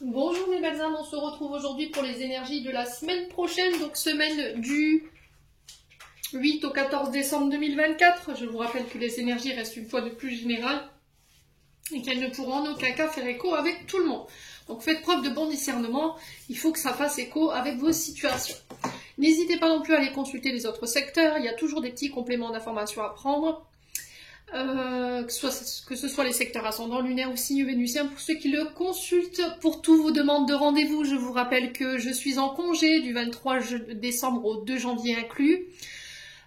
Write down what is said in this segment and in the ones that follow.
Bonjour mes belles âmes, on se retrouve aujourd'hui pour les énergies de la semaine prochaine, donc semaine du 8 au 14 décembre 2024. Je vous rappelle que les énergies restent une fois de plus générales et qu'elles ne pourront en aucun cas faire écho avec tout le monde. Donc faites preuve de bon discernement, il faut que ça fasse écho avec vos situations. N'hésitez pas non plus à aller consulter les autres secteurs, il y a toujours des petits compléments d'informations à prendre. Que ce soit les secteurs ascendants, lunaires ou signes vénusiens pour ceux qui le consultent. Pour toutes vos demandes de rendez-vous, je vous rappelle que je suis en congé du 23 décembre au 2 janvier inclus,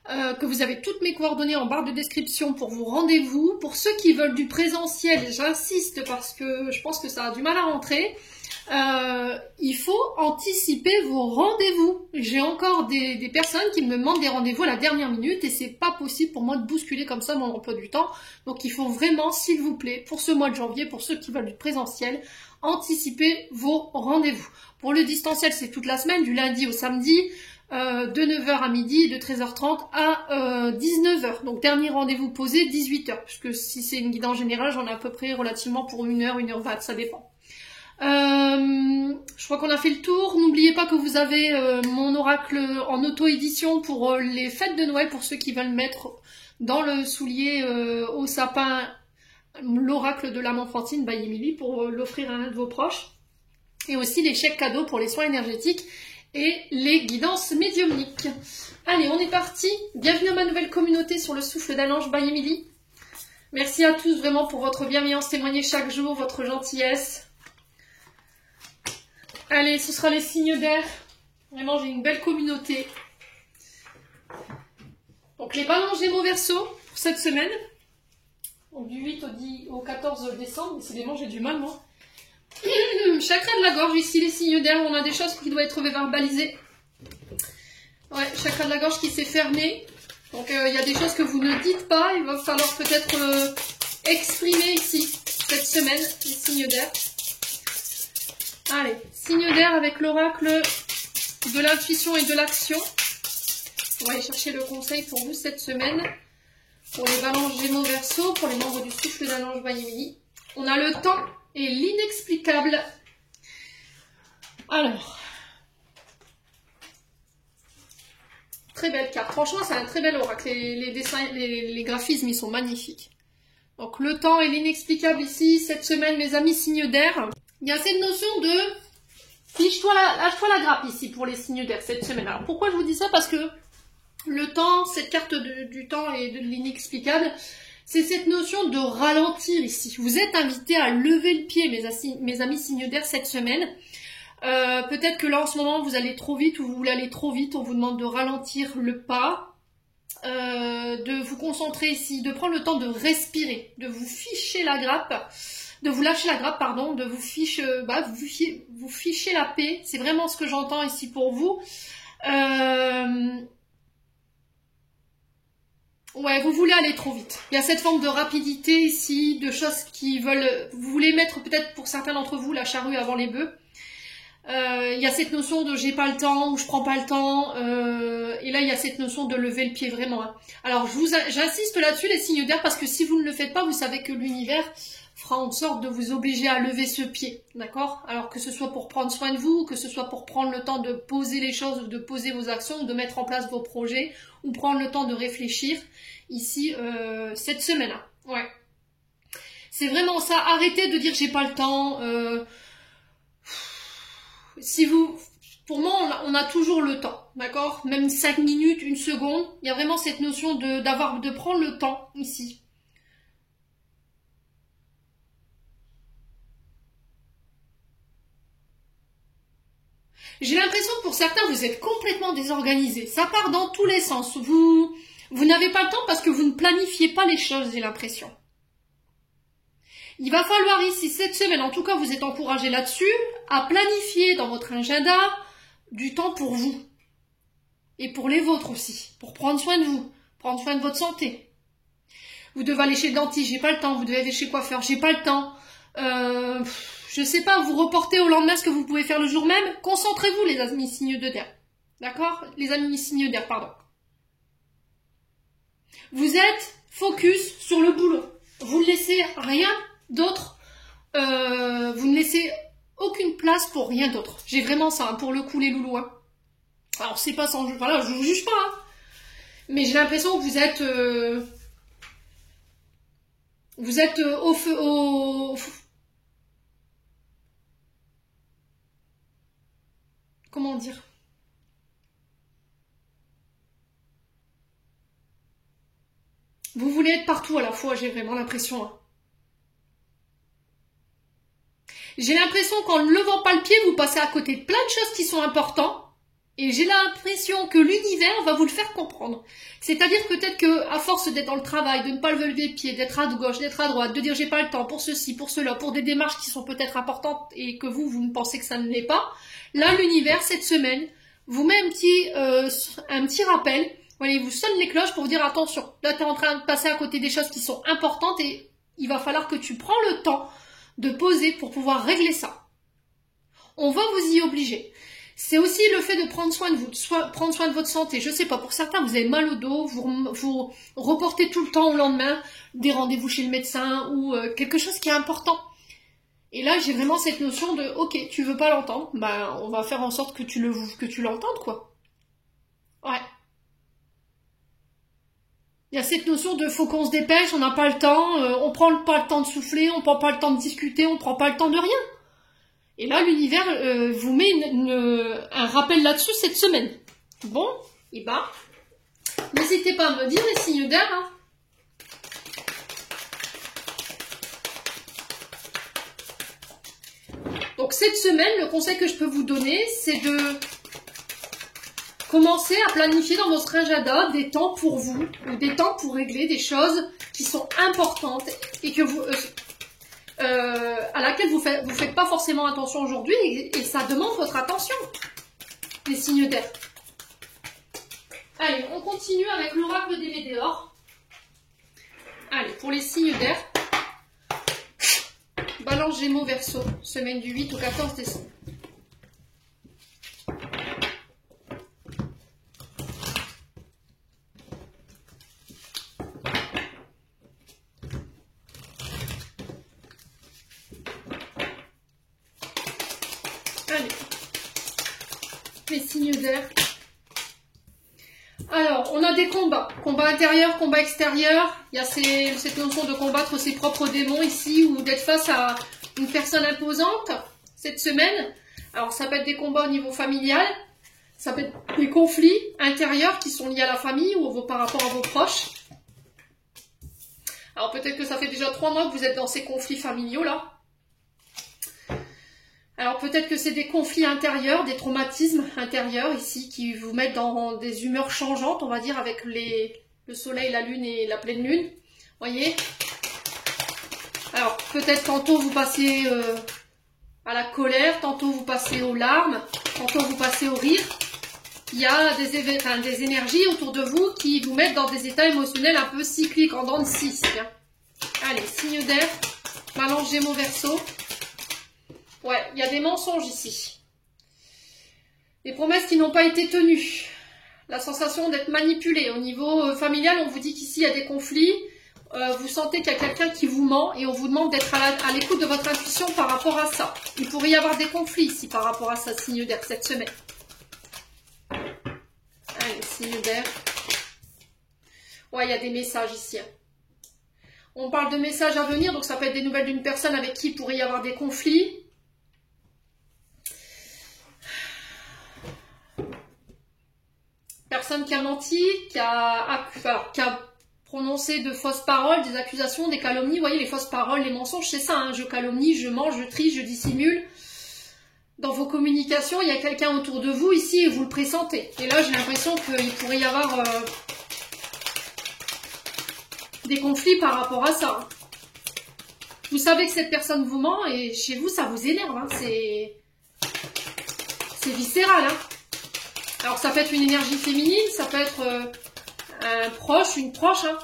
que vous avez toutes mes coordonnées en barre de description pour vos rendez-vous. Pour ceux qui veulent du présentiel, j'insiste parce que je pense que ça a du mal à rentrer. Il faut anticiper vos rendez-vous. J'ai encore des personnes qui me demandent des rendez-vous à la dernière minute et c'est pas possible pour moi de bousculer comme ça mon emploi du temps. Donc il faut vraiment, s'il vous plaît, pour ce mois de janvier, pour ceux qui veulent du présentiel, anticiper vos rendez-vous. Pour le distanciel, c'est toute la semaine, du lundi au samedi, de 9h à midi et de 13h30 à 19h. Donc dernier rendez-vous posé, 18h. Puisque si c'est une guidance générale, j'en ai à peu près relativement pour 1h, 1h20, ça dépend. Je crois qu'on a fait le tour. N'oubliez pas que vous avez mon oracle en auto-édition pour les fêtes de Noël, pour ceux qui veulent mettre dans le soulier au sapin l'oracle de l'âme enfantine by Emily pour l'offrir à un de vos proches. Et aussi les chèques cadeaux pour les soins énergétiques et les guidances médiumniques. Allez, on est parti. Bienvenue à ma nouvelle communauté sur le souffle d'un ange by Emily. Merci à tous vraiment pour votre bienveillance témoignée chaque jour, votre gentillesse. Allez, ce sera les signes d'air. Vraiment, j'ai une belle communauté. Donc, les balances Gémeaux Verseau pour cette semaine. Donc, du 8 au 14 décembre. Décidément, j'ai du mal, moi. Chakra de la gorge, ici, les signes d'air. On a des choses qui doivent être verbalisées. Ouais, chakra de la gorge qui s'est fermé. Donc, il y a des choses que vous ne dites pas. Il va falloir peut-être exprimer ici, cette semaine, les signes d'air. Allez, signe d'air avec l'oracle de l'intuition et de l'action. On va aller chercher le conseil pour vous cette semaine. Pour les balances Gémeaux Verseau, pour les membres du souffle d'un ange by Emily. On a le temps et l'inexplicable. Alors. Très belle carte. Franchement, c'est un très bel oracle. Les dessins, les graphismes, ils sont magnifiques. Donc, le temps et l'inexplicable ici, cette semaine, mes amis signes d'air. Il y a cette notion de lâche-toi la grappe ici pour les signes d'air cette semaine. Alors pourquoi je vous dis ça? Parce que le temps, cette carte du temps et de l'inexplicable, c'est cette notion de ralentir ici. Vous êtes invités à lever le pied, mes amis signes d'air, cette semaine. Peut-être que là en ce moment vous allez trop vite ou vous voulez aller trop vite, on vous demande de ralentir le pas. De vous concentrer ici, de prendre le temps de respirer, de vous ficher la grappe. De vous lâcher la grappe, pardon, de vous ficher la paix. C'est vraiment ce que j'entends ici pour vous. Ouais, vous voulez aller trop vite. Il y a cette forme de rapidité ici, de choses qui veulent... Vous voulez mettre peut-être pour certains d'entre vous la charrue avant les bœufs. Il y a cette notion de j'ai pas le temps ou je prends pas le temps. Et là, il y a cette notion de lever le pied vraiment. Hein. Alors, j'insiste là-dessus, les signes d'air, parce que si vous ne le faites pas, vous savez que l'univers fera en sorte de vous obliger à lever ce pied, d'accord? Alors que ce soit pour prendre soin de vous, que ce soit pour prendre le temps de poser les choses, de poser vos actions, de mettre en place vos projets, ou prendre le temps de réfléchir, ici, cette semaine-là. Ouais. C'est vraiment ça, arrêtez de dire j'ai pas le temps, pour moi, on a toujours le temps, d'accord? Même 5 minutes, 1 seconde, il y a vraiment cette notion de prendre le temps, ici. J'ai l'impression que pour certains, vous êtes complètement désorganisés. Ça part dans tous les sens. Vous n'avez pas le temps parce que vous ne planifiez pas les choses, j'ai l'impression. Il va falloir ici, cette semaine, en tout cas, vous êtes encouragés là-dessus, à planifier dans votre agenda du temps pour vous. Et pour les vôtres aussi. Pour prendre soin de vous. Prendre soin de votre santé. Vous devez aller chez le dentiste, j'ai pas le temps. Vous devez aller chez le coiffeur, j'ai pas le temps. Je sais pas, vous reportez au lendemain ce que vous pouvez faire le jour même. Concentrez-vous, les amis signes de terre. D'accord? Les amis signes d'air, pardon. Vous êtes focus sur le boulot. Vous ne laissez rien d'autre. Vous ne laissez aucune place place pour rien d'autre. J'ai vraiment ça, hein, pour le coup, les loulous. Hein. Alors, c'est pas sans... Voilà, je vous juge pas. Hein. Mais j'ai l'impression que vous êtes... au feu... Comment dire? Vous voulez être partout à la fois, j'ai vraiment l'impression. Hein. J'ai l'impression qu'en ne levant pas le pied, vous passez à côté de plein de choses qui sont importantes. Et j'ai l'impression que l'univers va vous le faire comprendre. C'est-à-dire peut-être que, à force d'être dans le travail, de ne pas lever le pied, d'être à gauche, d'être à droite, de dire j'ai pas le temps pour ceci, pour cela, pour des démarches qui sont peut-être importantes et que vous ne pensez que ça ne l'est pas, là, l'univers, cette semaine, vous met un petit rappel. Voilà, il vous sonne les cloches pour vous dire attention, là tu es en train de passer à côté des choses qui sont importantes et il va falloir que tu prends le temps de poser pour pouvoir régler ça. On va vous y obliger. C'est aussi le fait de prendre soin de vous, prendre soin de votre santé. Je sais pas, pour certains, vous avez mal au dos, vous reportez tout le temps au lendemain des rendez-vous chez le médecin ou quelque chose qui est important. Et là, j'ai vraiment cette notion de, ok, tu veux pas l'entendre, ben on va faire en sorte que tu l'entendes, quoi. Ouais. Il y a cette notion de faut qu'on se dépêche, on n'a pas le temps, on prend pas le temps de souffler, on prend pas le temps de discuter, on prend pas le temps de rien. Et là, l'univers vous met un rappel là-dessus cette semaine. Bon, et ben, n'hésitez pas à me dire les signes d'air. Hein. Donc cette semaine, le conseil que je peux vous donner, c'est de commencer à planifier dans votre agenda des temps pour vous, ou des temps pour régler des choses qui sont importantes et que vous... à laquelle vous faites pas forcément attention aujourd'hui et ça demande votre attention, les signes d'air. Allez, on continue avec l'oracle des Météores. Allez, pour les signes d'air, Balance, Gémeaux, Verseau, semaine du 8 au 14 décembre. Allez, les signes d'air. Alors, on a des combats. Combat intérieur, combat extérieur. Il y a cette notion de combattre ses propres démons ici ou d'être face à une personne imposante cette semaine. Alors, ça peut être des combats au niveau familial. Ça peut être des conflits intérieurs qui sont liés à la famille ou par rapport à vos proches. Alors, peut-être que ça fait déjà 3 mois que vous êtes dans ces conflits familiaux là. Alors peut-être que c'est des conflits intérieurs, des traumatismes intérieurs ici qui vous mettent dans des humeurs changeantes, on va dire, avec le soleil, la lune et la pleine lune. Voyez? Alors peut-être tantôt vous passez à la colère, tantôt vous passez aux larmes, tantôt vous passez au rire. Il y a des énergies autour de vous qui vous mettent dans des états émotionnels un peu cycliques, en dents de scie. Allez, signe d'air, Balance, Gémeaux, Verseau. Ouais, il y a des mensonges ici. Des promesses qui n'ont pas été tenues. La sensation d'être manipulé. Au niveau familial, on vous dit qu'ici, il y a des conflits. Vous sentez qu'il y a quelqu'un qui vous ment et on vous demande d'être à l'écoute de votre intuition par rapport à ça. Il pourrait y avoir des conflits ici par rapport à ça, signe d'air, cette semaine. Allez, signe d'air. Ouais, il y a des messages ici. Hein. On parle de messages à venir, donc ça peut être des nouvelles d'une personne avec qui il pourrait y avoir des conflits. Personne qui a menti, qui a prononcé de fausses paroles, des accusations, des calomnies. Vous voyez, les fausses paroles, les mensonges, c'est ça. Hein. Je calomnie, je mens, je trie, je dissimule. Dans vos communications, il y a quelqu'un autour de vous ici et vous le pressentez. Et là, j'ai l'impression qu'il pourrait y avoir des conflits par rapport à ça. Hein. Vous savez que cette personne vous ment et chez vous, ça vous énerve. Hein. C'est viscéral. Hein. Alors, ça peut être une énergie féminine, ça peut être un proche, une proche. Hein.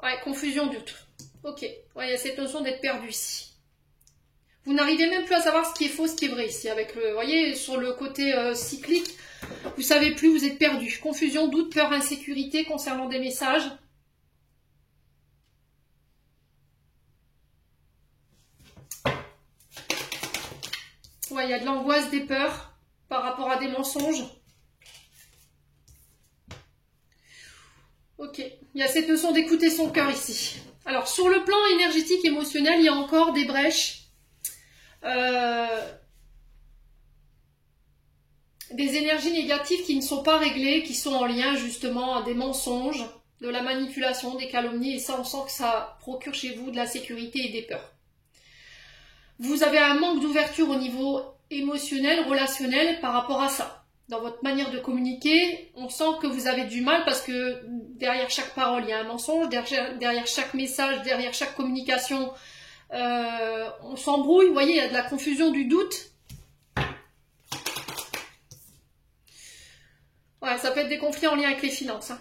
Ouais, confusion, doute. Ok. Ouais, il y a cette notion d'être perdu ici. Vous n'arrivez même plus à savoir ce qui est faux, ce qui est vrai ici. Avec le, vous voyez, sur le côté cyclique, vous savez plus, vous êtes perdu. Confusion, doute, peur, insécurité concernant des messages. Ouais, il y a de l'angoisse, des peurs par rapport à des mensonges. Ok, il y a cette notion d'écouter son cœur ici. Alors, sur le plan énergétique, émotionnel, il y a encore des brèches. Des énergies négatives qui ne sont pas réglées, qui sont en lien justement à des mensonges, de la manipulation, des calomnies, et ça, on sent que ça procure chez vous de la sécurité et des peurs. Vous avez un manque d'ouverture au niveau émotionnel, relationnel par rapport à ça. Dans votre manière de communiquer, on sent que vous avez du mal parce que derrière chaque parole, il y a un mensonge, derrière chaque message, derrière chaque communication, on s'embrouille, vous voyez, il y a de la confusion, du doute. Ouais, ça peut être des conflits en lien avec les finances. Hein.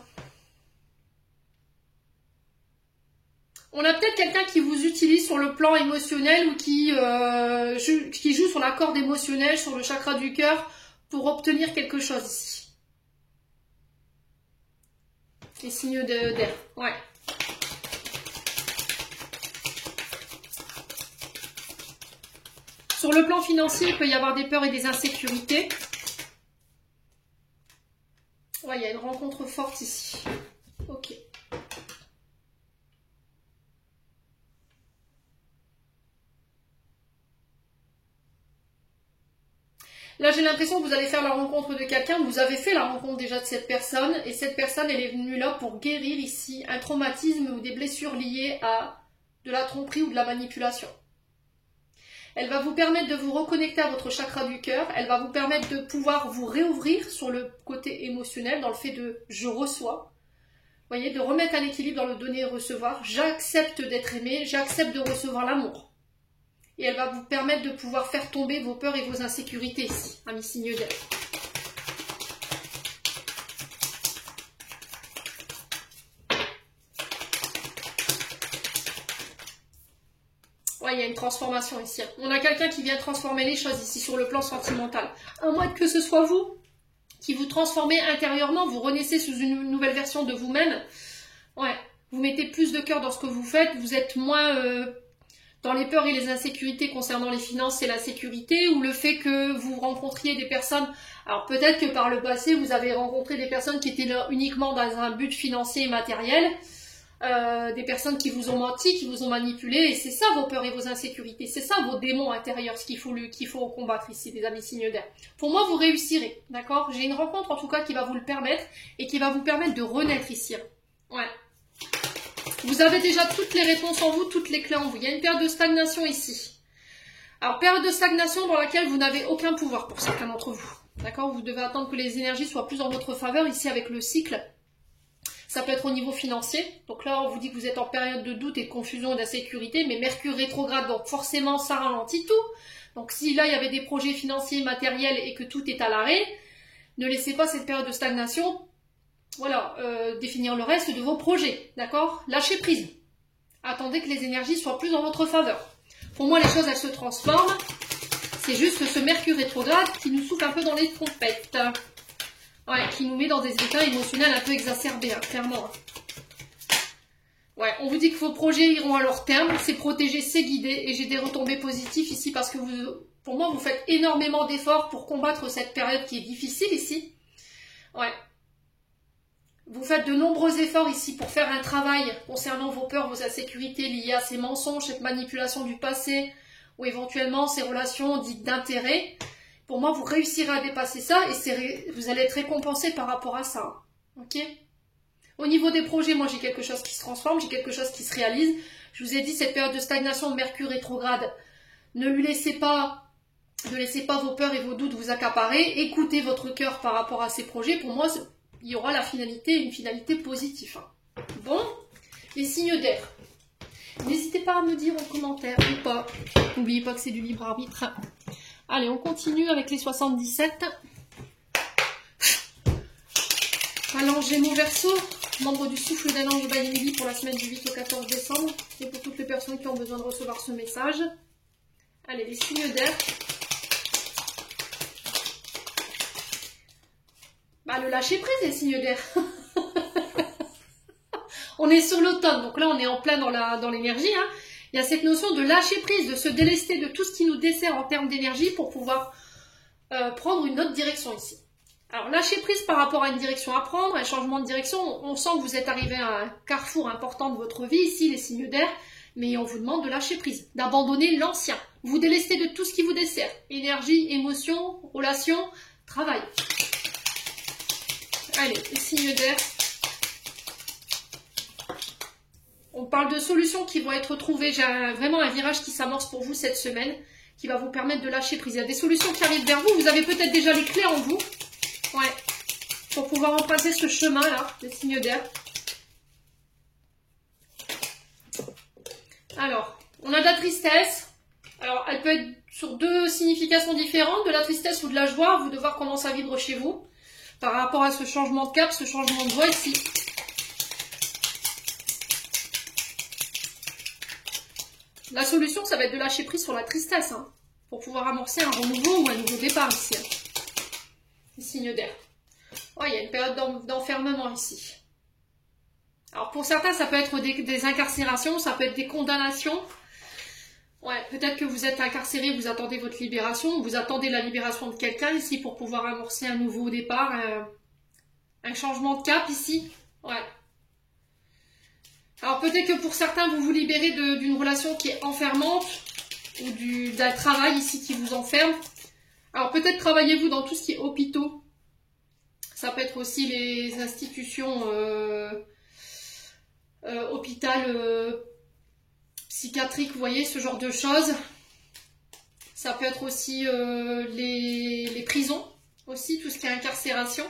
On a peut-être quelqu'un qui vous utilise sur le plan émotionnel ou qui joue sur la corde émotionnelle, sur le chakra du cœur, pour obtenir quelque chose ici. Les signes d'air, ouais. Sur le plan financier, il peut y avoir des peurs et des insécurités. Ouais, il y a une rencontre forte ici. Ok. Là, j'ai l'impression que vous allez faire la rencontre de quelqu'un, vous avez fait la rencontre déjà de cette personne, et cette personne, elle est venue là pour guérir ici un traumatisme ou des blessures liées à de la tromperie ou de la manipulation. Elle va vous permettre de vous reconnecter à votre chakra du cœur, elle va vous permettre de pouvoir vous réouvrir sur le côté émotionnel, dans le fait de « je reçois ». Vous voyez, de remettre un équilibre dans le donner et recevoir. J'accepte d'être aimé, j'accepte de recevoir l'amour. Et elle va vous permettre de pouvoir faire tomber vos peurs et vos insécurités ici, amis signes d'air. Ouais, il y a une transformation ici. On a quelqu'un qui vient transformer les choses ici sur le plan sentimental. À moins que ce soit vous qui vous transformez intérieurement, vous renaissez sous une nouvelle version de vous-même. Ouais, vous mettez plus de cœur dans ce que vous faites, vous êtes moins dans les peurs et les insécurités concernant les finances et la sécurité, ou le fait que vous rencontriez des personnes, alors peut-être que par le passé vous avez rencontré des personnes qui étaient là uniquement dans un but financier et matériel, des personnes qui vous ont menti, qui vous ont manipulé, et c'est ça vos peurs et vos insécurités, c'est ça vos démons intérieurs, ce qu'il faut combattre ici, les amis signes d'air. Pour moi, vous réussirez, d'accord? J'ai une rencontre en tout cas qui va vous le permettre, et qui va vous permettre de renaître ici. Ouais. Vous avez déjà toutes les réponses en vous, toutes les clés en vous. Il y a une période de stagnation ici. Alors, période de stagnation dans laquelle vous n'avez aucun pouvoir pour certains d'entre vous. D'accord? Vous devez attendre que les énergies soient plus en votre faveur ici avec le cycle. Ça peut être au niveau financier. Donc là, on vous dit que vous êtes en période de doute et de confusion et d'insécurité, mais Mercure rétrograde, donc forcément, ça ralentit tout. Donc si là, il y avait des projets financiers, matériels et que tout est à l'arrêt, ne laissez pas cette période de stagnation définir le reste de vos projets, d'accord? Lâchez prise. Attendez que les énergies soient plus en votre faveur. Pour moi, les choses, elles se transforment. C'est juste ce Mercure rétrograde qui nous souffle un peu dans les trompettes. Ouais, qui nous met dans des états émotionnels un peu exacerbés, hein, clairement. Ouais, on vous dit que vos projets iront à leur terme, c'est protégé, c'est guidé, et j'ai des retombées positives ici parce que pour moi, vous faites énormément d'efforts pour combattre cette période qui est difficile ici. Ouais. Vous faites de nombreux efforts ici pour faire un travail concernant vos peurs, vos insécurités liées à ces mensonges, cette manipulation du passé ou éventuellement ces relations dites d'intérêt. Pour moi, vous réussirez à dépasser ça et vous allez être récompensé par rapport à ça. Ok? Au niveau des projets, moi j'ai quelque chose qui se transforme, j'ai quelque chose qui se réalise. Je vous ai dit, cette période de stagnation de Mercure rétrograde, ne laissez pas vos peurs et vos doutes vous accaparer. Écoutez votre cœur par rapport à ces projets. Pour moi, il y aura une finalité positive. Bon, les signes d'air. N'hésitez pas à me dire en commentaire ou pas. N'oubliez pas que c'est du libre arbitre. Allez, on continue avec les 77. Alors, Gémeaux Verseau, membre du souffle d'un ange Bayeli pour la semaine du 8 au 14 décembre. Et pour toutes les personnes qui ont besoin de recevoir ce message. Allez, les signes d'air. Le lâcher prise, les signes d'air. On est sur l'automne, donc là on est en plein dans l'énergie. Hein. Il y a cette notion de lâcher prise, de se délester de tout ce qui nous dessert en termes d'énergie pour pouvoir prendre une autre direction ici. Alors, lâcher prise par rapport à une direction à prendre, un changement de direction. On sent que vous êtes arrivé à un carrefour important de votre vie ici, les signes d'air, mais on vous demande de lâcher prise, d'abandonner l'ancien. Vous délester de tout ce qui vous dessert. Énergie, émotion, relations, travail. Allez, les signes d'air. On parle de solutions qui vont être trouvées. J'ai vraiment un virage qui s'amorce pour vous cette semaine, qui va vous permettre de lâcher prise. Il y a des solutions qui arrivent vers vous. Vous avez peut-être déjà les clés en vous. Ouais. Pour pouvoir emprunter ce chemin-là, les signes d'air. Alors, on a de la tristesse. Alors, elle peut être sur deux significations différentes, de la tristesse ou de la joie. Vous devez voir comment ça vibre chez vous. Par rapport à ce changement de cap, ce changement de voie ici. La solution, ça va être de lâcher prise sur la tristesse, hein, pour pouvoir amorcer un renouveau ou un nouveau départ ici. Hein. Les signes d'air. Oh, il y a une période d'enfermement ici. Alors pour certains, ça peut être des incarcérations, ça peut être des condamnations. Ouais, peut-être que vous êtes incarcéré, vous attendez votre libération, vous attendez la libération de quelqu'un ici pour pouvoir amorcer un nouveau départ, un changement de cap ici. Ouais. Alors peut-être que pour certains, vous vous libérez d'une relation qui est enfermante ou d'un travail ici qui vous enferme. Alors peut-être travaillez-vous dans tout ce qui est hôpitaux. Ça peut être aussi les institutions hôpital psychiatrique, vous voyez, ce genre de choses. Ça peut être aussi les prisons, aussi, tout ce qui est incarcération.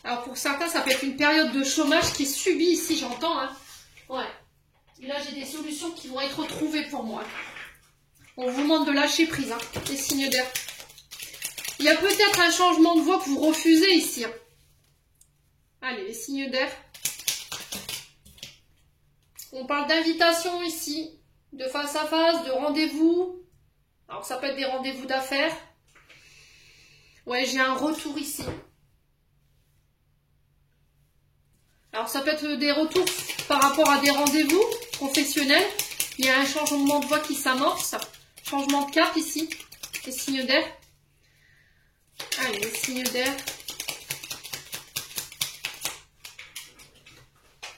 Alors pour certains, ça peut être une période de chômage qui est subie ici, j'entends. Hein. Ouais. Et là, j'ai des solutions qui vont être trouvées pour moi. On vous demande de lâcher prise, hein, les signes d'air. Il y a peut-être un changement de voie que vous refusez ici. Hein. Allez, les signes d'air. On parle d'invitation ici, de face à face, de rendez-vous. Alors ça peut être des rendez-vous d'affaires. Ouais, j'ai un retour ici. Alors ça peut être des retours par rapport à des rendez-vous professionnels. Il y a un changement de voie qui s'amorce. Changement de cap ici. Les signes d'air. Allez, les signes d'air.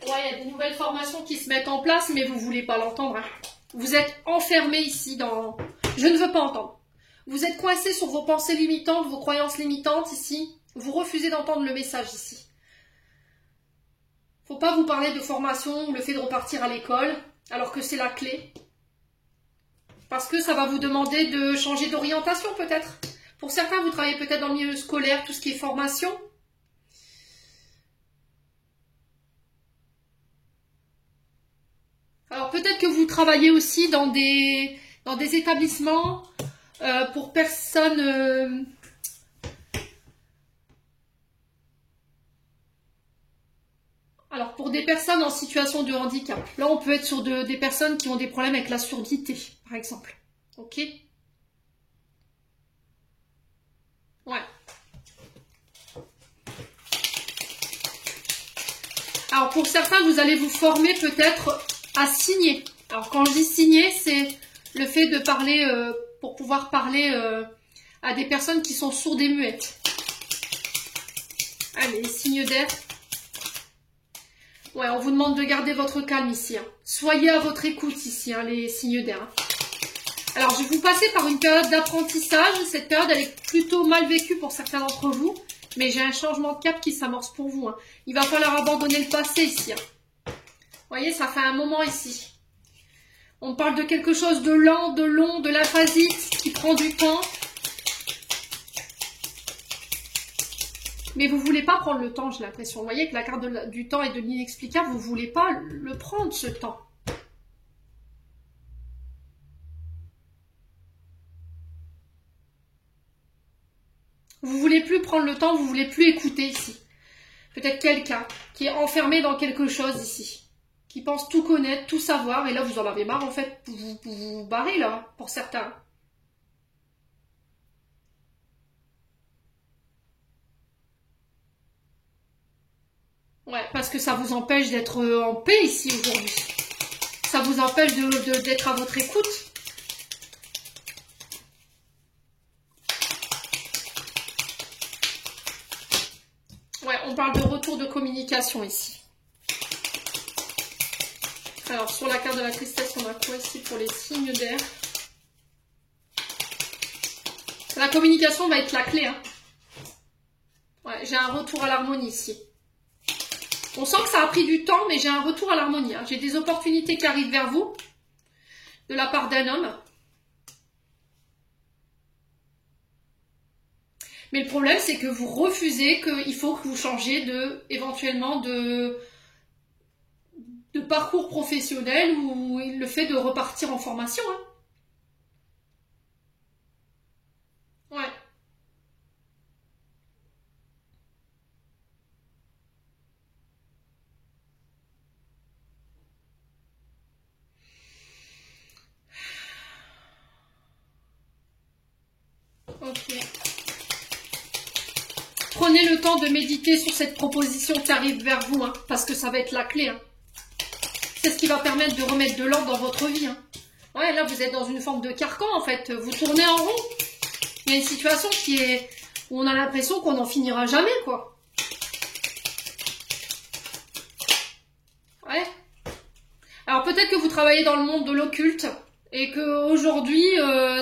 Ouais, il y a des nouvelles formations qui se mettent en place, mais vous ne voulez pas l'entendre. Hein. Vous êtes enfermé ici dans... Je ne veux pas entendre. Vous êtes coincé sur vos pensées limitantes, vos croyances limitantes ici. Vous refusez d'entendre le message ici. Faut pas vous parler de formation ou le fait de repartir à l'école, alors que c'est la clé. Parce que ça va vous demander de changer d'orientation peut-être. Pour certains, vous travaillez peut-être dans le milieu scolaire, tout ce qui est formation. Alors peut-être que vous travaillez aussi dans des établissements pour personnes... Alors, pour des personnes en situation de handicap, là, on peut être sur des personnes qui ont des problèmes avec la surdité, par exemple. Ok? Ouais. Alors, pour certains, vous allez vous former peut-être à signer. Alors, quand je dis signer, c'est le fait de parler, pour pouvoir parler à des personnes qui sont sourdes et muettes. Allez, signes d'air. Ouais, on vous demande de garder votre calme ici. Hein. Soyez à votre écoute ici, hein, les signes d'air. Hein. Alors, je vais vous passer par une période d'apprentissage. Cette période, elle est plutôt mal vécue pour certains d'entre vous. Mais j'ai un changement de cap qui s'amorce pour vous. Hein. Il va falloir abandonner le passé ici. Hein. Vous voyez, ça fait un moment ici. On parle de quelque chose de lent, de long, de l'aphasite, qui prend du temps. Mais vous ne voulez pas prendre le temps, j'ai l'impression. Vous voyez que la carte du temps et de l'inexplicable, vous ne voulez pas le prendre, ce temps. Vous ne voulez plus prendre le temps, vous ne voulez plus écouter ici. Peut-être quelqu'un qui est enfermé dans quelque chose ici. Qui pense tout connaître, tout savoir. Et là, vous en avez marre, en fait. Vous barrez, là, pour certains. Ouais, parce que ça vous empêche d'être en paix ici aujourd'hui. Ça vous empêche d'être à votre écoute. Ouais, on parle de retour de communication ici. Alors, sur la carte de la tristesse, on a quoi ici pour les signes d'air? La communication va être la clé. Hein. Ouais, j'ai un retour à l'harmonie ici. On sent que ça a pris du temps, mais j'ai un retour à l'harmonie. Hein. J'ai des opportunités qui arrivent vers vous, de la part d'un homme. Mais le problème, c'est que vous refusez qu'il faut que vous changiez éventuellement de parcours professionnel ou le fait de repartir en formation. Hein. Ouais. Ok. Prenez le temps de méditer sur cette proposition qui arrive vers vous, hein, parce que ça va être la clé. Hein. C'est ce qui va permettre de remettre de l'ordre dans votre vie. Hein. Ouais, là, vous êtes dans une forme de carcan, en fait. Vous tournez en rond. Il y a une situation où on a l'impression qu'on n'en finira jamais, quoi. Ouais. Alors, peut-être que vous travaillez dans le monde de l'occulte et qu'aujourd'hui,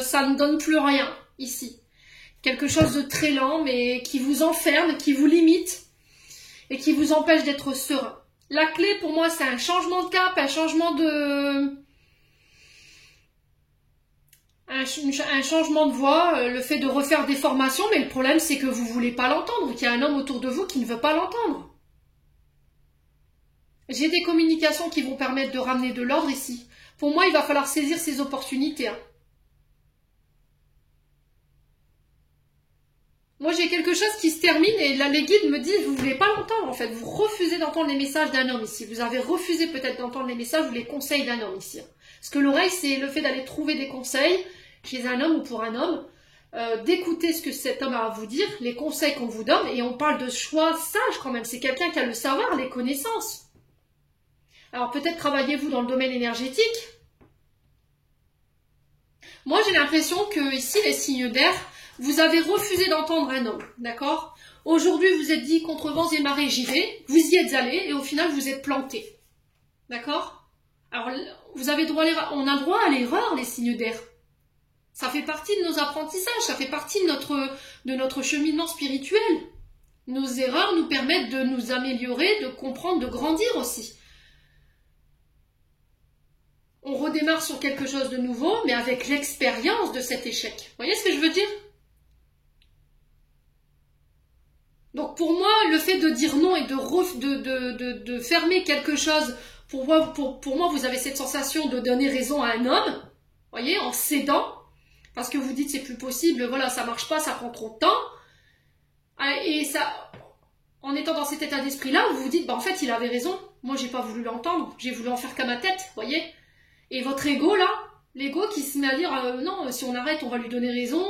ça ne donne plus rien, ici. Quelque chose de très lent, mais qui vous enferme, qui vous limite et qui vous empêche d'être serein. La clé, pour moi, c'est un changement de cap, un changement de... Un changement de voix, le fait de refaire des formations, mais le problème, c'est que vous ne voulez pas l'entendre, qu'il y a un homme autour de vous qui ne veut pas l'entendre. J'ai des communications qui vont permettre de ramener de l'ordre ici. Pour moi, il va falloir saisir ces opportunités. Hein. Moi, j'ai quelque chose qui se termine et là, les guides me disent, vous ne voulez pas l'entendre en fait. Vous refusez d'entendre les messages d'un homme ici. Vous avez refusé peut-être d'entendre les messages ou les conseils d'un homme ici. Parce que l'oreille, c'est le fait d'aller trouver des conseils chez un homme ou pour un homme, d'écouter ce que cet homme a à vous dire, les conseils qu'on vous donne, et on parle de choix sage quand même. C'est quelqu'un qui a le savoir, les connaissances. Alors peut-être travaillez-vous dans le domaine énergétique. Moi, j'ai l'impression que ici, les signes d'air, vous avez refusé d'entendre un homme, d'accord? Aujourd'hui, vous êtes dit contre vents et marées, j'y vais. Vous y êtes allé et au final, vous êtes planté. D'accord? Alors, vous avez droit on a droit à l'erreur, les signes d'air. Ça fait partie de nos apprentissages, ça fait partie de notre cheminement spirituel. Nos erreurs nous permettent de nous améliorer, de comprendre, de grandir aussi. On redémarre sur quelque chose de nouveau, mais avec l'expérience de cet échec. Vous voyez ce que je veux dire? Donc pour moi, le fait de dire non et de fermer quelque chose, pour moi, vous avez cette sensation de donner raison à un homme, vous voyez, en cédant, parce que vous dites c'est plus possible, voilà, ça marche pas, ça prend trop de temps. Et ça, en étant dans cet état d'esprit-là, vous vous dites, bah en fait, il avait raison, moi j'ai pas voulu l'entendre, j'ai voulu en faire qu'à ma tête, vous voyez. Et votre ego là, l'ego qui se met à dire, non, si on arrête, on va lui donner raison,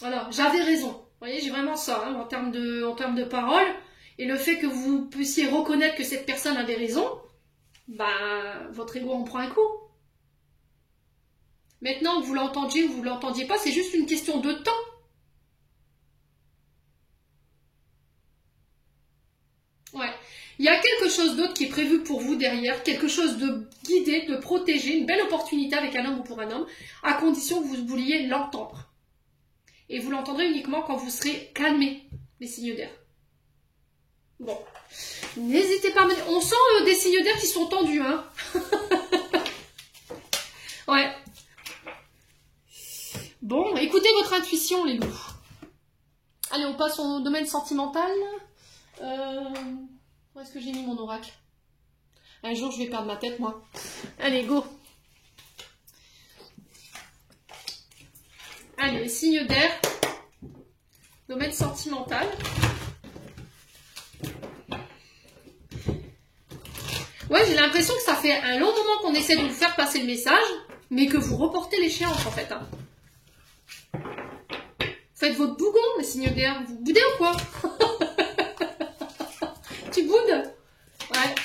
voilà, j'avais raison. Vous voyez, j'ai vraiment ça, hein, en termes de parole. Et le fait que vous puissiez reconnaître que cette personne avait raison, bah, votre ego en prend un coup. Maintenant que vous l'entendiez ou vous ne l'entendiez pas, c'est juste une question de temps. Ouais. Il y a quelque chose d'autre qui est prévu pour vous derrière, quelque chose de guidé, de protégé, une belle opportunité avec un homme ou pour un homme, à condition que vous vouliez l'entendre. Et vous l'entendrez uniquement quand vous serez calmé, les signes d'air. Bon. N'hésitez pas à me dire. On sent des signes d'air qui sont tendus, hein. Ouais. Bon, écoutez votre intuition, les loups. Allez, on passe au domaine sentimental. Où est-ce que j'ai mis mon oracle? Un jour, je vais perdre ma tête, moi. Allez, go. Allez, signe d'air. Domaine sentimental. Ouais, j'ai l'impression que ça fait un long moment qu'on essaie de vous faire passer le message, mais que vous reportez l'échéance, en fait. Hein. Faites votre bougon, les signes d'air. Vous boudez ou quoi? Tu boudes? Ouais.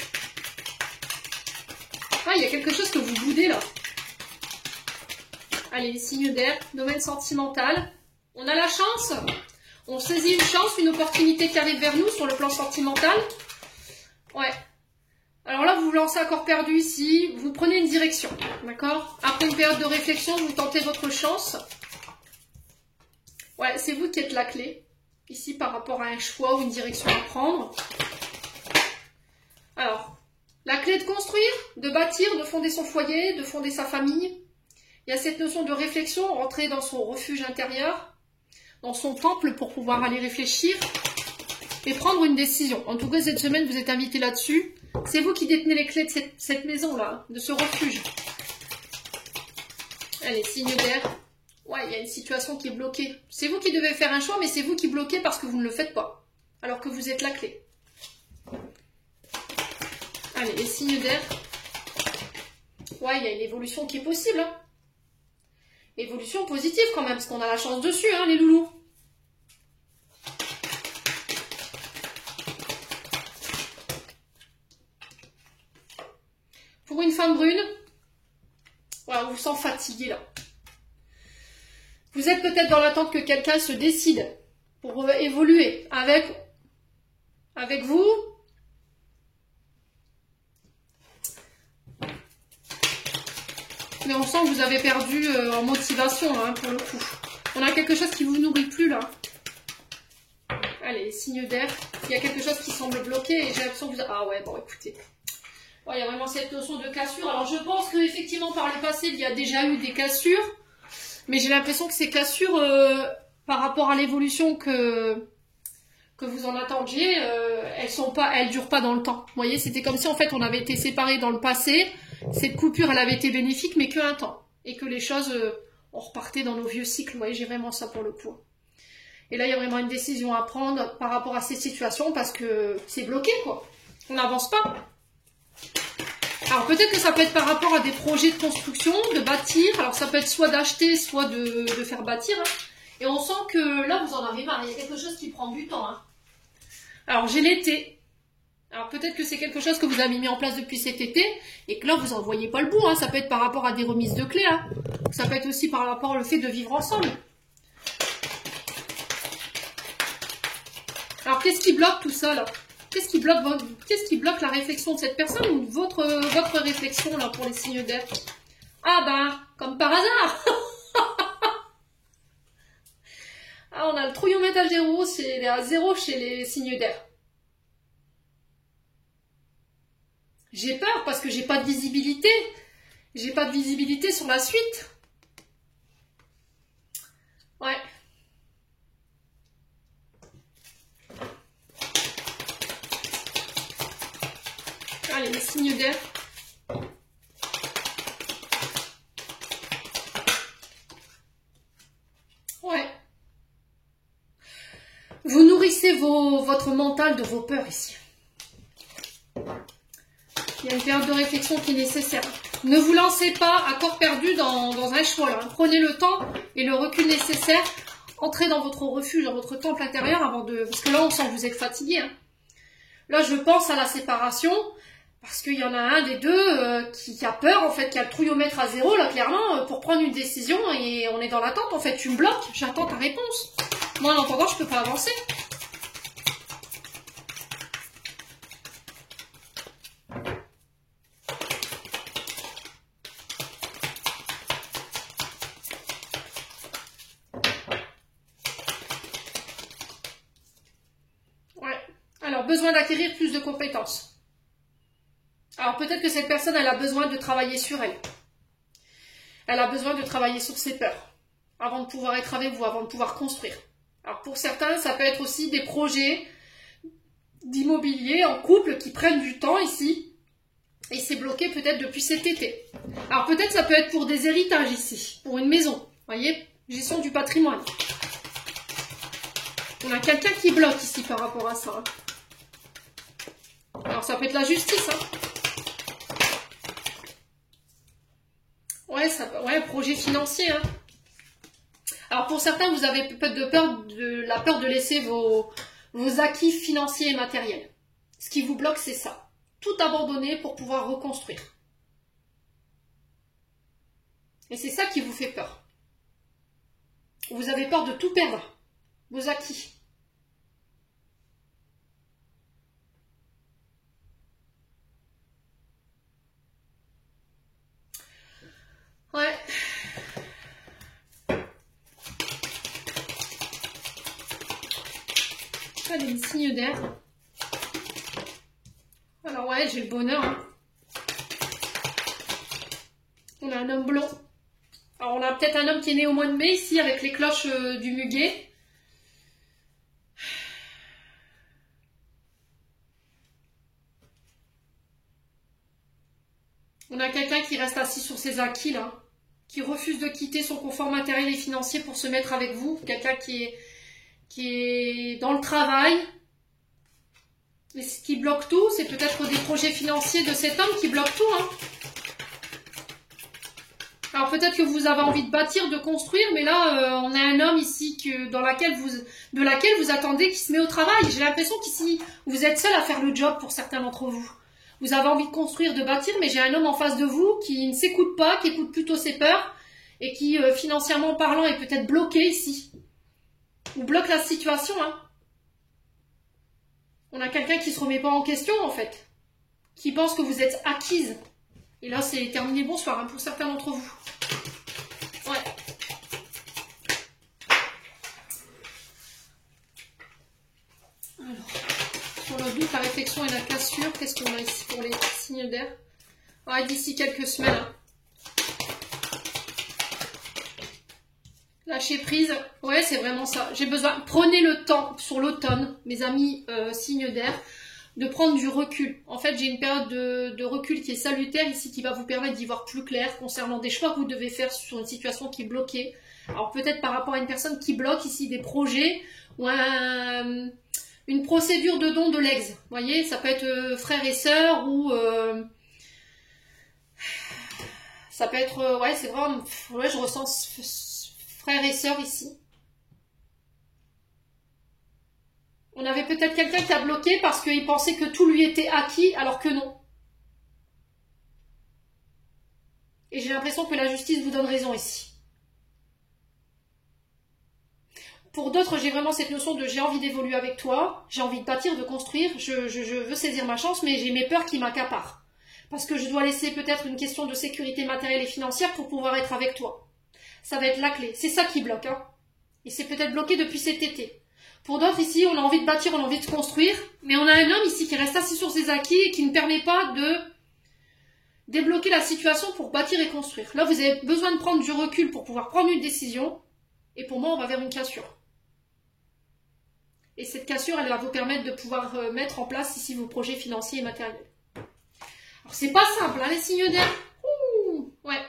quelque chose que vous boudez là. Allez, signe d'air, domaine sentimental. On a la chance. On saisit une chance, une opportunité qui arrive vers nous sur le plan sentimental. Ouais. Alors là, vous vous lancez à corps perdu ici. Vous prenez une direction. D'accord? Après une période de réflexion, vous tentez votre chance. Ouais, c'est vous qui êtes la clé. Ici, par rapport à un choix ou une direction à prendre. Alors, la clé de construire, de bâtir, de fonder son foyer, de fonder sa famille. Il y a cette notion de réflexion, rentrer dans son refuge intérieur, dans son temple pour pouvoir aller réfléchir et prendre une décision. En tout cas, cette semaine, vous êtes invité là-dessus. C'est vous qui détenez les clés de cette maison-là, de ce refuge. Allez, signe d'air. Ouais, il y a une situation qui est bloquée. C'est vous qui devez faire un choix, mais c'est vous qui bloquez parce que vous ne le faites pas. Alors que vous êtes la clé. Allez, les signes d'air. Ouais, il y a une évolution qui est possible. Hein. Évolution positive quand même, parce qu'on a la chance dessus, hein, les loulous. Pour une femme brune, ouais, on vous sent fatigué là. Vous êtes peut-être dans l'attente que quelqu'un se décide pour évoluer avec vous. Mais on sent que vous avez perdu en motivation là, hein, pour le coup. On a quelque chose qui vous nourrit plus là. Allez, signe d'air. Il y a quelque chose qui semble bloqué et j'ai l'impression que vous... Ah ouais, bon écoutez. Ouais, il y a vraiment cette notion de cassure. Alors je pense qu'effectivement par le passé, il y a déjà eu des cassures. Mais j'ai l'impression que ces cassures, par rapport à l'évolution que vous en attendiez, elles durent pas dans le temps. Vous voyez, c'était comme si en fait on avait été séparés dans le passé. Cette coupure, elle avait été bénéfique, mais qu'un temps. Et que les choses, on repartait dans nos vieux cycles. Vous voyez, j'ai vraiment ça pour le coup. Et là, il y a vraiment une décision à prendre par rapport à ces situations parce que c'est bloqué, quoi. On n'avance pas. Alors peut-être que ça peut être par rapport à des projets de construction, de bâtir. Alors ça peut être soit d'acheter, soit de faire bâtir. Hein. Et on sent que là, vous en avez marre. Il y a quelque chose qui prend du temps. Hein. Alors j'ai l'été. Alors peut-être que c'est quelque chose que vous avez mis en place depuis cet été et que là, vous n'en voyez pas le bout. Hein. Ça peut être par rapport à des remises de clés. Hein. Ça peut être aussi par rapport au fait de vivre ensemble. Alors qu'est-ce qui bloque tout ça là? Qu'est-ce qui bloque la réflexion de cette personne ou votre réflexion là pour les signes d'air? Ah ben, comme par hasard. Ah, on a le trouillomètre à zéro, c'est à zéro chez les signes d'air. J'ai peur parce que j'ai pas de visibilité. J'ai pas de visibilité sur la suite. Ouais. Allez, les signes d'air. Ouais. Vous nourrissez votre mental de vos peurs ici. Il y a une période de réflexion qui est nécessaire. Ne vous lancez pas à corps perdu dans un choix. Là. Prenez le temps et le recul nécessaire. Entrez dans votre refuge, dans votre temple intérieur avant de... Parce que là, on sent que vous êtes fatigué. Hein. Là, je pense à la séparation. Parce qu'il y en a un des deux qui a peur, en fait, qui a le trouillomètre à zéro, là, clairement, pour prendre une décision. Et on est dans l'attente, en fait. Tu me bloques, j'attends ta réponse. Moi, en attendant, je peux pas avancer. Alors, besoin d'acquérir plus de compétences. Alors, peut-être que cette personne, elle a besoin de travailler sur elle. Elle a besoin de travailler sur ses peurs avant de pouvoir être avec vous, avant de pouvoir construire. Alors, pour certains, ça peut être aussi des projets d'immobilier en couple qui prennent du temps ici. Et c'est bloqué peut-être depuis cet été. Alors, peut-être ça peut être pour des héritages ici, pour une maison. Vous voyez, gestion du patrimoine. On a quelqu'un qui bloque ici par rapport à ça. Alors, ça peut être la justice. Hein. Ouais, projet financier. Hein. Alors, pour certains, vous avez peut-être la peur de laisser vos acquis financiers et matériels. Ce qui vous bloque, c'est ça. Tout abandonner pour pouvoir reconstruire. Et c'est ça qui vous fait peur. Vous avez peur de tout perdre, vos acquis. Ouais. Allez, les signes d'air. Alors ouais, j'ai le bonheur. Hein. On a un homme blond. Alors on a peut-être un homme qui est né au mois de mai ici avec les cloches du muguet. On a quelqu'un qui reste assis sur ses acquis là, qui refuse de quitter son confort matériel et financier pour se mettre avec vous. Quelqu'un qui est dans le travail. Et ce qui bloque tout, c'est peut-être des projets financiers de cet homme qui bloque tout. Hein. Alors peut-être que vous avez envie de bâtir, de construire, mais là, on a un homme ici de laquelle vous attendez qui se met au travail. J'ai l'impression qu'ici, vous êtes seul à faire le job pour certains d'entre vous. Vous avez envie de construire, de bâtir, mais j'ai un homme en face de vous qui ne s'écoute pas, qui écoute plutôt ses peurs, et qui, financièrement parlant, est peut-être bloqué ici. Ou bloque la situation, hein. On a quelqu'un qui ne se remet pas en question, en fait. Qui pense que vous êtes acquise. Et là, c'est terminé, bonsoir, hein, pour certains d'entre vous. Ouais. Alors, sur le doute, la réflexion et la cassure, qu'est-ce qu'on a ici pour les signes d'air? Ouais, d'ici quelques semaines. Hein. Lâcher prise, ouais, c'est vraiment ça. J'ai besoin, prenez le temps sur l'automne, mes amis signes d'air, de prendre du recul. En fait, j'ai une période de recul qui est salutaire ici, qui va vous permettre d'y voir plus clair concernant des choix que vous devez faire sur une situation qui est bloquée. Alors peut-être par rapport à une personne qui bloque ici des projets ou une procédure de don de l'ex. Vous voyez, ça peut être frère et sœur ou... ça peut être... ouais, c'est vraiment... ouais, je ressens frère et sœur ici. On avait peut-être quelqu'un qui a bloqué parce qu'il pensait que tout lui était acquis, alors que non. Et j'ai l'impression que la justice vous donne raison ici. Pour d'autres, j'ai vraiment cette notion de j'ai envie d'évoluer avec toi, j'ai envie de bâtir, de construire, je veux saisir ma chance, mais j'ai mes peurs qui m'accaparent. Parce que je dois laisser peut-être une question de sécurité matérielle et financière pour pouvoir être avec toi. Ça va être la clé. C'est ça qui bloque. Hein. Et c'est peut-être bloqué depuis cet été. Pour d'autres ici, on a envie de bâtir, on a envie de construire, mais on a un homme ici qui reste assis sur ses acquis et qui ne permet pas de débloquer la situation pour bâtir et construire. Là, vous avez besoin de prendre du recul pour pouvoir prendre une décision, et pour moi, on va vers une cassure. Et cette cassure, elle va vous permettre de pouvoir mettre en place ici vos projets financiers et matériels. Alors, c'est pas simple, hein, les signes d'air. Ouais.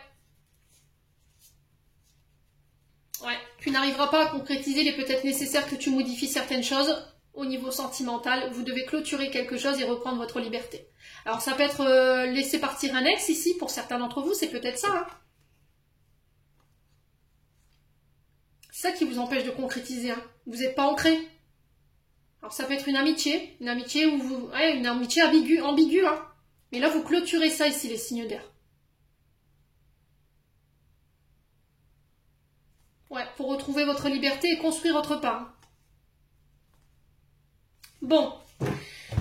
Ouais, tu n'arriveras pas à concrétiser, il est peut-être nécessaire que tu modifies certaines choses au niveau sentimental. Vous devez clôturer quelque chose et reprendre votre liberté. Alors ça peut être laisser partir un ex ici, pour certains d'entre vous, c'est peut-être ça. Hein. C'est ça qui vous empêche de concrétiser. Hein. Vous n'êtes pas ancré. Alors ça peut être une amitié où vous... ouais, une amitié ambiguë. Hein. Mais là, vous clôturez ça ici, les signes d'air. Ouais, pour retrouver votre liberté et construire autre part. Bon,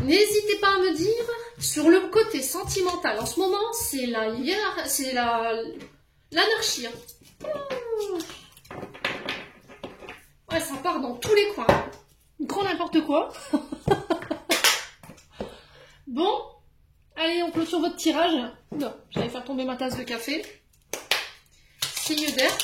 n'hésitez pas à me dire, sur le côté sentimental, en ce moment, c'est l'anarchie. Ouais, ça part dans tous les coins. Grand n'importe quoi. Bon, allez, on clôture votre tirage. Non, j'allais faire tomber ma tasse de café. Signe d'air.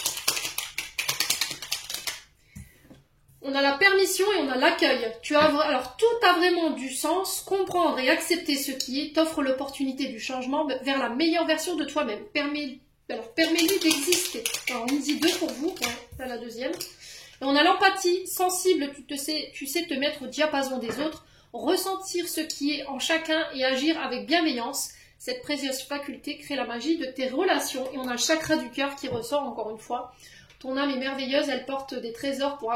On a la permission et on a l'accueil. Alors, tout a vraiment du sens. Comprendre et accepter ce qui est t'offre l'opportunité du changement vers la meilleure version de toi-même. Permets-lui d'exister. Alors, on dit 2 pour vous. Ouais, là, la deuxième. Et on a l'empathie sensible. Tu sais te mettre au diapason des autres. Ressentir ce qui est en chacun et agir avec bienveillance. Cette précieuse faculté crée la magie de tes relations. Et on a le chakra du cœur qui ressort encore une fois. Ton âme est merveilleuse, elle porte des trésors pour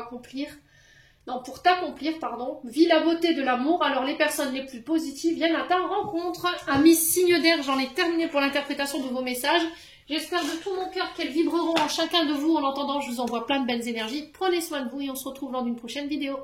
t'accomplir, pardon. Vis la beauté de l'amour, alors les personnes les plus positives viennent à ta rencontre. Amis signes d'air, j'en ai terminé pour l'interprétation de vos messages. J'espère de tout mon cœur qu'elles vibreront en chacun de vous. En attendant, je vous envoie plein de belles énergies. Prenez soin de vous et on se retrouve lors d'une prochaine vidéo.